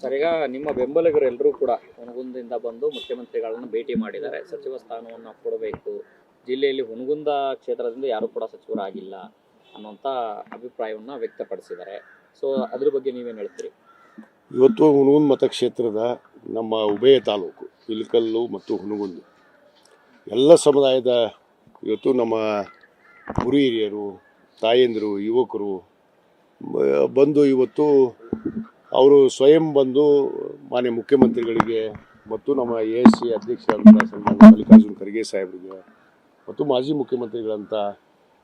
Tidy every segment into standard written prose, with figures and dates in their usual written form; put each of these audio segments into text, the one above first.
Sir, ಈಗ ನಿಮ್ಮ ಬೆಂಬಲಿಗರೆಲ್ಲರೂ ಕೂಡ ಹುನಗುಂದದಿಂದ ಬಂದು ಮುಖ್ಯಮಂತ್ರಿಗಳನ್ನು ಭೇಟಿ ಮಾಡಿದ್ದಾರೆ. ಸಚಿವ ಸ್ಥಾನವನ್ನು ಕೊಡಬೇಕು, ಜಿಲ್ಲೆಯಲ್ಲಿ ಹುನಗುಂದ ಕ್ಷೇತ್ರದಿಂದ ಯಾರು ಕೂಡ ಸಚಿವರಾಗಿಲ್ಲ ಅನ್ನುವಂಥ ಅಭಿಪ್ರಾಯವನ್ನು ವ್ಯಕ್ತಪಡಿಸಿದ್ದಾರೆ. ಸೊ ಅದ್ರ ಬಗ್ಗೆ ನೀವೇನು ಹೇಳ್ತೀರಿ? ಇವತ್ತು ಹುನಗುಂದ ಮತಕ್ಷೇತ್ರದ ನಮ್ಮ ಉಭಯ ತಾಲೂಕು ಇಲಕಲ್ಲು ಮತ್ತು ಹುನಗುಂದ ಎಲ್ಲ ಸಮುದಾಯದ ಇವತ್ತು ನಮ್ಮ ಗುರು ಹಿರಿಯರು, ತಾಯಂದಿರು, ಯುವಕರು ಬಂದು ಇವತ್ತು ಅವರು ಸ್ವಯಂ ಬಂದು ಮಾನ್ಯ ಮುಖ್ಯಮಂತ್ರಿಗಳಿಗೆ ಮತ್ತು ನಮ್ಮ ASC ಅಧ್ಯಕ್ಷರಾದಂಥ ಸನ್ಮಾನ್ಯ ಮಲ್ಲಿಕಾರ್ಜುನ ಖರ್ಗೆ ಸಾಹೇಬರಿಗೆ ಮತ್ತು ಮಾಜಿ ಮುಖ್ಯಮಂತ್ರಿಗಳಂಥ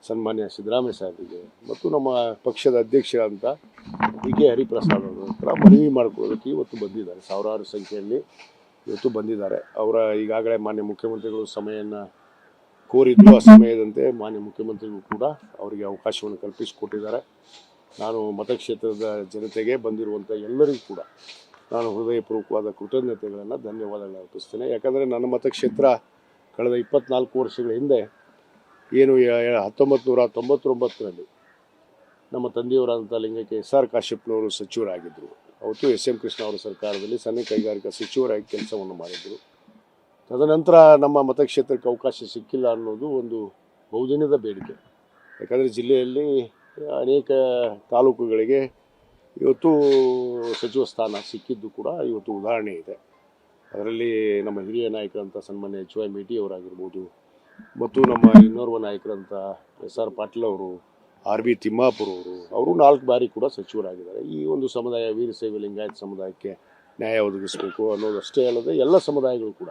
ಸನ್ಮಾನ್ಯ ಸಿದ್ದರಾಮಯ್ಯ ಸಾಹೇಬರಿಗೆ ಮತ್ತು ನಮ್ಮ ಪಕ್ಷದ ಅಧ್ಯಕ್ಷರಾದಂಥ DK ಹರಿಪ್ರಸಾದ್ ಅವರ ಹತ್ರ ಮನವಿ ಮಾಡಿಕೊಳ್ಳೋದಕ್ಕೆ ಇವತ್ತು ಬಂದಿದ್ದಾರೆ. ಸಾವಿರಾರು ಸಂಖ್ಯೆಯಲ್ಲಿ ಇವತ್ತು ಬಂದಿದ್ದಾರೆ. ಅವರ ಈಗಾಗಲೇ ಮಾನ್ಯ ಮುಖ್ಯಮಂತ್ರಿಗಳು ಸಮಯವನ್ನು ಕೋರಿದ್ರು. ಆ ಸಮಯದಂತೆ ಮಾನ್ಯ ಮುಖ್ಯಮಂತ್ರಿಗಳು ಕೂಡ ಅವರಿಗೆ ಅವಕಾಶವನ್ನು ಕಲ್ಪಿಸಿಕೊಟ್ಟಿದ್ದಾರೆ. ನಾನು ಮತಕ್ಷೇತ್ರದ ಜನತೆಗೆ ಬಂದಿರುವಂಥ ಎಲ್ಲರಿಗೂ ಕೂಡ ನಾನು ಹೃದಯಪೂರ್ವಕವಾದ ಕೃತಜ್ಞತೆಗಳನ್ನು, ಧನ್ಯವಾದಗಳನ್ನು ಅರ್ಪಿಸ್ತೇನೆ. ಯಾಕಂದರೆ ನನ್ನ ಮತಕ್ಷೇತ್ರ ಕಳೆದ 24 ವರ್ಷಗಳ ಹಿಂದೆ ಏನು 1999ರಲ್ಲಿ ನಮ್ಮ ತಂದೆಯವರಾದಂಥ ಲಿಂಗಕ್ಕೆ SR ಕಾಶ್ಯಪ್ನವರು ಸಚಿವರಾಗಿದ್ದರು. ಅವತ್ತು SM ಕೃಷ್ಣ ಅವರ ಸರ್ಕಾರದಲ್ಲಿ ಸಣ್ಣ ಕೈಗಾರಿಕಾ ಸಚಿವರಾಗಿ ಕೆಲಸವನ್ನು ಮಾಡಿದರು. ತದನಂತರ ನಮ್ಮ ಮತಕ್ಷೇತ್ರಕ್ಕೆ ಅವಕಾಶ ಸಿಕ್ಕಿಲ್ಲ ಅನ್ನೋದು ಒಂದು ಬಹುದಿನದ ಬೇಡಿಕೆ. ಯಾಕಂದರೆ ಜಿಲ್ಲೆಯಲ್ಲಿ ಅನೇಕ ತಾಲೂಕುಗಳಿಗೆ ಇವತ್ತು ಸಚಿವ ಸ್ಥಾನ ಸಿಕ್ಕಿದ್ದು ಕೂಡ ಇವತ್ತು ಉದಾಹರಣೆ ಇದೆ. ಅದರಲ್ಲಿ ನಮ್ಮ ಹಿರಿಯ ನಾಯಕರಂಥ ಸನ್ಮಾನ್ಯ HY ಮೇಟಿ ಅವರಾಗಿರ್ಬೋದು ಮತ್ತು ನಮ್ಮ ಇನ್ನೋರ್ವ ನಾಯಕರಂಥ SR ಪಾಟೀಲ್ ಅವರು, RB ತಿಮ್ಮಾಪುರ ಅವರು 4 ಬಾರಿ ಕೂಡ ಸಚಿವರಾಗಿದ್ದಾರೆ. ಈ ಒಂದು ಸಮುದಾಯ ವೀರಶೈವ ಲಿಂಗಾಯತ ಸಮುದಾಯಕ್ಕೆ ನ್ಯಾಯ ಒದಗಿಸಬೇಕು ಅನ್ನೋದಷ್ಟೇ ಅಲ್ಲದೆ ಎಲ್ಲ ಸಮುದಾಯಗಳು ಕೂಡ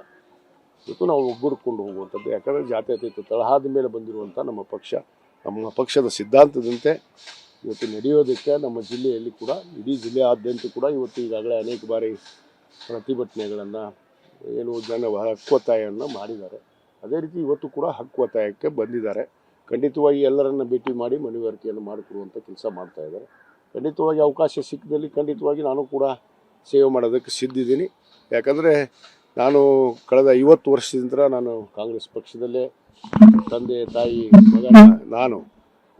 ಇವತ್ತು ನಾವು ಒಗ್ಗೂಡಿಕೊಂಡು ಹೋಗುವಂಥದ್ದು. ಯಾಕಂದರೆ ಜಾತ್ಯತೀತ ತಳಹದ ಮೇಲೆ ಬಂದಿರುವಂಥ ನಮ್ಮ ಪಕ್ಷ, ನಮ್ಮ ಪಕ್ಷದ ಸಿದ್ಧಾಂತದಂತೆ ಇವತ್ತು ನಡೆಯೋದಕ್ಕೆ ನಮ್ಮ ಜಿಲ್ಲೆಯಲ್ಲಿ ಕೂಡ ಇಡೀ ಜಿಲ್ಲೆಯಾದ್ಯಂತ ಕೂಡ ಇವತ್ತು ಈಗಾಗಲೇ ಅನೇಕ ಬಾರಿ ಪ್ರತಿಭಟನೆಗಳನ್ನು ಏನು ಹಕ್ಕೊತ್ತಾಯವನ್ನು ಮಾಡಿದ್ದಾರೆ. ಅದೇ ರೀತಿ ಇವತ್ತು ಕೂಡ ಹಕ್ಕೊತ್ತಾಯಕ್ಕೆ ಬಂದಿದ್ದಾರೆ. ಖಂಡಿತವಾಗಿ ಎಲ್ಲರನ್ನ ಭೇಟಿ ಮಾಡಿ ಮನವರಿಕೆಯನ್ನು ಮಾಡಿಕೊಡುವಂಥ ಕೆಲಸ ಮಾಡ್ತಾ ಇದ್ದಾರೆ. ಖಂಡಿತವಾಗಿ ಅವಕಾಶ ಸಿಕ್ಕದಲ್ಲಿ ಖಂಡಿತವಾಗಿ ನಾನು ಕೂಡ ಸೇವೆ ಮಾಡೋದಕ್ಕೆ ಸಿದ್ಧಿದ್ದೀನಿ. ಯಾಕಂದರೆ ನಾನು ಕಳೆದ 50 ವರ್ಷದಿಂದ ನಾನು ಕಾಂಗ್ರೆಸ್ ಪಕ್ಷದಲ್ಲೇ ತಂದೆ ತಾಯಿ ಮಗನ ನಾನು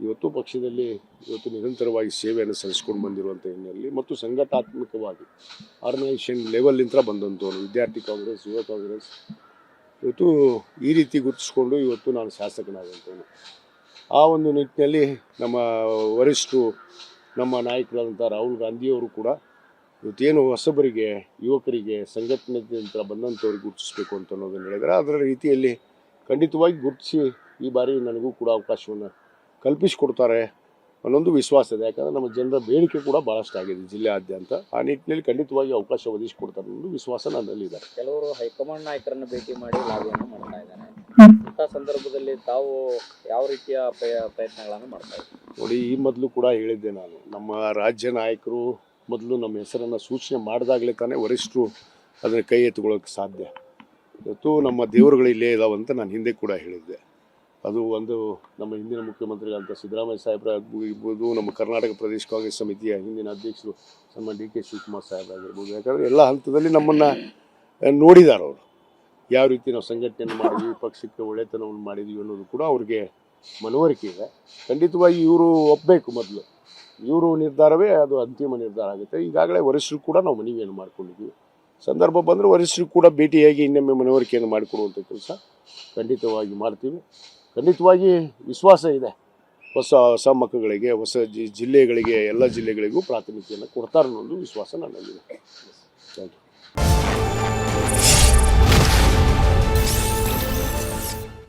ಇವತ್ತು ಪಕ್ಷದಲ್ಲಿ ಇವತ್ತು ನಿರಂತರವಾಗಿ ಸೇವೆಯನ್ನು ಸಲ್ಲಿಸ್ಕೊಂಡು ಬಂದಿರುವಂಥ ಹಿನ್ನೆಲೆಯಲ್ಲಿ ಮತ್ತು ಸಂಘಟನಾತ್ಮಕವಾಗಿ ಆರ್ಗನೈಸೇಷನ್ ಲೆವೆಲ್ಲಿಂದ ಬಂದಂಥವನು ವಿದ್ಯಾರ್ಥಿ ಕಾಂಗ್ರೆಸ್, ಯುವ ಕಾಂಗ್ರೆಸ್ ಇವತ್ತು ಈ ರೀತಿ ಗುರುತಿಸ್ಕೊಂಡು ಇವತ್ತು ನಾನು ಶಾಸಕನಾದಂಥವನು. ಆ ಒಂದು ನಿಟ್ಟಿನಲ್ಲಿ ನಮ್ಮ ವರಿಷ್ಠರು, ನಮ್ಮ ನಾಯಕರಾದಂಥ ರಾಹುಲ್ ಗಾಂಧಿಯವರು ಕೂಡ ಇವತ್ತೇನು ಹೊಸಬರಿಗೆ, ಯುವಕರಿಗೆ, ಸಂಘಟನೆಯಿಂದ ಬಂದಂಥವ್ರಿಗೆ ಗುರುತಿಸಬೇಕು ಅಂತ ಅನ್ನೋದನ್ನು ಹೇಳಿದರೆ ಅದರ ರೀತಿಯಲ್ಲಿ ಖಂಡಿತವಾಗಿ ಗುರುತಿಸಿ ಈ ಬಾರಿ ನನಗೂ ಕೂಡ ಅವಕಾಶವನ್ನು ಕಲ್ಪಿಸಿಕೊಡ್ತಾರೆ ಅನ್ನೊಂದು ವಿಶ್ವಾಸ ಇದೆ. ಯಾಕಂದರೆ ನಮ್ಮ ಜನರ ಬೇಡಿಕೆ ಕೂಡ ಭಾಳಷ್ಟು ಆಗಿದೆ ಜಿಲ್ಲೆಯಾದ್ಯಂತ. ಆ ನಿಟ್ಟಿನಲ್ಲಿ ಖಂಡಿತವಾಗಿ ಅವಕಾಶ ಒದಗಿಸಿಕೊಡ್ತಾರೆ ಅನ್ನೋದು ವಿಶ್ವಾಸ ನನ್ನಲ್ಲಿದೆ. ಕೆಲವರು ಹೈಕಮಾಂಡ್ ನಾಯಕರನ್ನು ಭೇಟಿ ಮಾಡಿ ಲಾಭಿಯನ್ನು ಮಾಡ್ತಾ ಇದ್ದಾರೆ. ಇಂಥ ಸಂದರ್ಭದಲ್ಲಿ ತಾವು ಯಾವ ರೀತಿಯ ಪ್ರಯತ್ನಗಳನ್ನು ಮಾಡ್ತಾ ಇದ್ದಾರೆ? ನೋಡಿ, ಈ ಮೊದಲು ಕೂಡ ಹೇಳಿದ್ದೆ ನಾನು, ನಮ್ಮ ರಾಜ್ಯ ನಾಯಕರು ಮೊದಲು ನಮ್ಮ ಹೆಸರನ್ನು ಸೂಚನೆ ಮಾಡಿದಾಗಲೇ ತಾನೇ ವರಿಷ್ಠರು ಅದನ್ನು ಕೈ ಎತ್ತುಕೊಳ್ಳೋಕ್ಕೆ ಸಾಧ್ಯ. ಇವತ್ತು ನಮ್ಮ ದೇವರುಗಳು ಇಲ್ಲೇ ಇದಾವಂತ ನಾನು ಹಿಂದೆ ಕೂಡ ಹೇಳಿದ್ದೆ. ಅದು ಒಂದು ನಮ್ಮ ಹಿಂದಿನ ಮುಖ್ಯಮಂತ್ರಿಗಳಂತ ಸಿದ್ದರಾಮಯ್ಯ ಸಾಹೇಬ್ರ ಇರ್ಬೋದು, ನಮ್ಮ ಕರ್ನಾಟಕ ಪ್ರದೇಶ ಕಾಂಗ್ರೆಸ್ ಸಮಿತಿಯ ಹಿಂದಿನ ಅಧ್ಯಕ್ಷರು ಸನ್ಮಾನ್ಯ DK ಶಿವಕುಮಾರ್ ಸಾಹೇಬ್ರಾಗಿರ್ಬೋದು. ಯಾಕಂದರೆ ಎಲ್ಲ ಹಂತದಲ್ಲಿ ನಮ್ಮನ್ನು ನೋಡಿದ್ದಾರೆ. ಅವರು ಯಾವ ರೀತಿ ನಾವು ಸಂಘಟನೆಯನ್ನು ಮಾಡಿದ್ವಿ, ಪಕ್ಷಕ್ಕೆ ಒಳ್ಳೆತನವನ್ನು ಮಾಡಿದ್ವಿ ಅನ್ನೋದು ಕೂಡ ಅವ್ರಿಗೆ ಮನವರಿಕೆ ಇದೆ. ಖಂಡಿತವಾಗಿ ಇವರು ಒಪ್ಪಬೇಕು. ಮೊದಲು ಇವರು ನಿರ್ಧಾರವೇ ಅದು ಅಂತಿಮ ನಿರ್ಧಾರ ಆಗುತ್ತೆ. ಈಗಾಗಲೇ ವರಿಷ್ಠರು ಕೂಡ ನಾವು ಮನವಿಯನ್ನು ಮಾಡ್ಕೊಂಡಿದ್ವಿ. ಸಂದರ್ಭ ಬಂದರೆ ವರಿಷ್ಠರು ಕೂಡ ಭೇಟಿಯಾಗಿ ಇನ್ನೊಮ್ಮೆ ಮನವರಿಕೆಯನ್ನು ಮಾಡಿಕೊಡುವಂಥ ಕೆಲಸ ಖಂಡಿತವಾಗಿ ಮಾಡ್ತೀವಿ. ಖಂಡಿತವಾಗಿ ವಿಶ್ವಾಸ ಇದೆ, ಹೊಸ ಮಕ್ಕಳಿಗೆ, ಹೊಸ ಜಿಲ್ಲೆಗಳಿಗೆ, ಎಲ್ಲ ಜಿಲ್ಲೆಗಳಿಗೂ ಪ್ರಾತಿನಿಧ್ಯವನ್ನು ಕೊಡ್ತಾರೆ ಅನ್ನೋದು ವಿಶ್ವಾಸ ನನ್ನಲ್ಲಿದೆ. Thank you.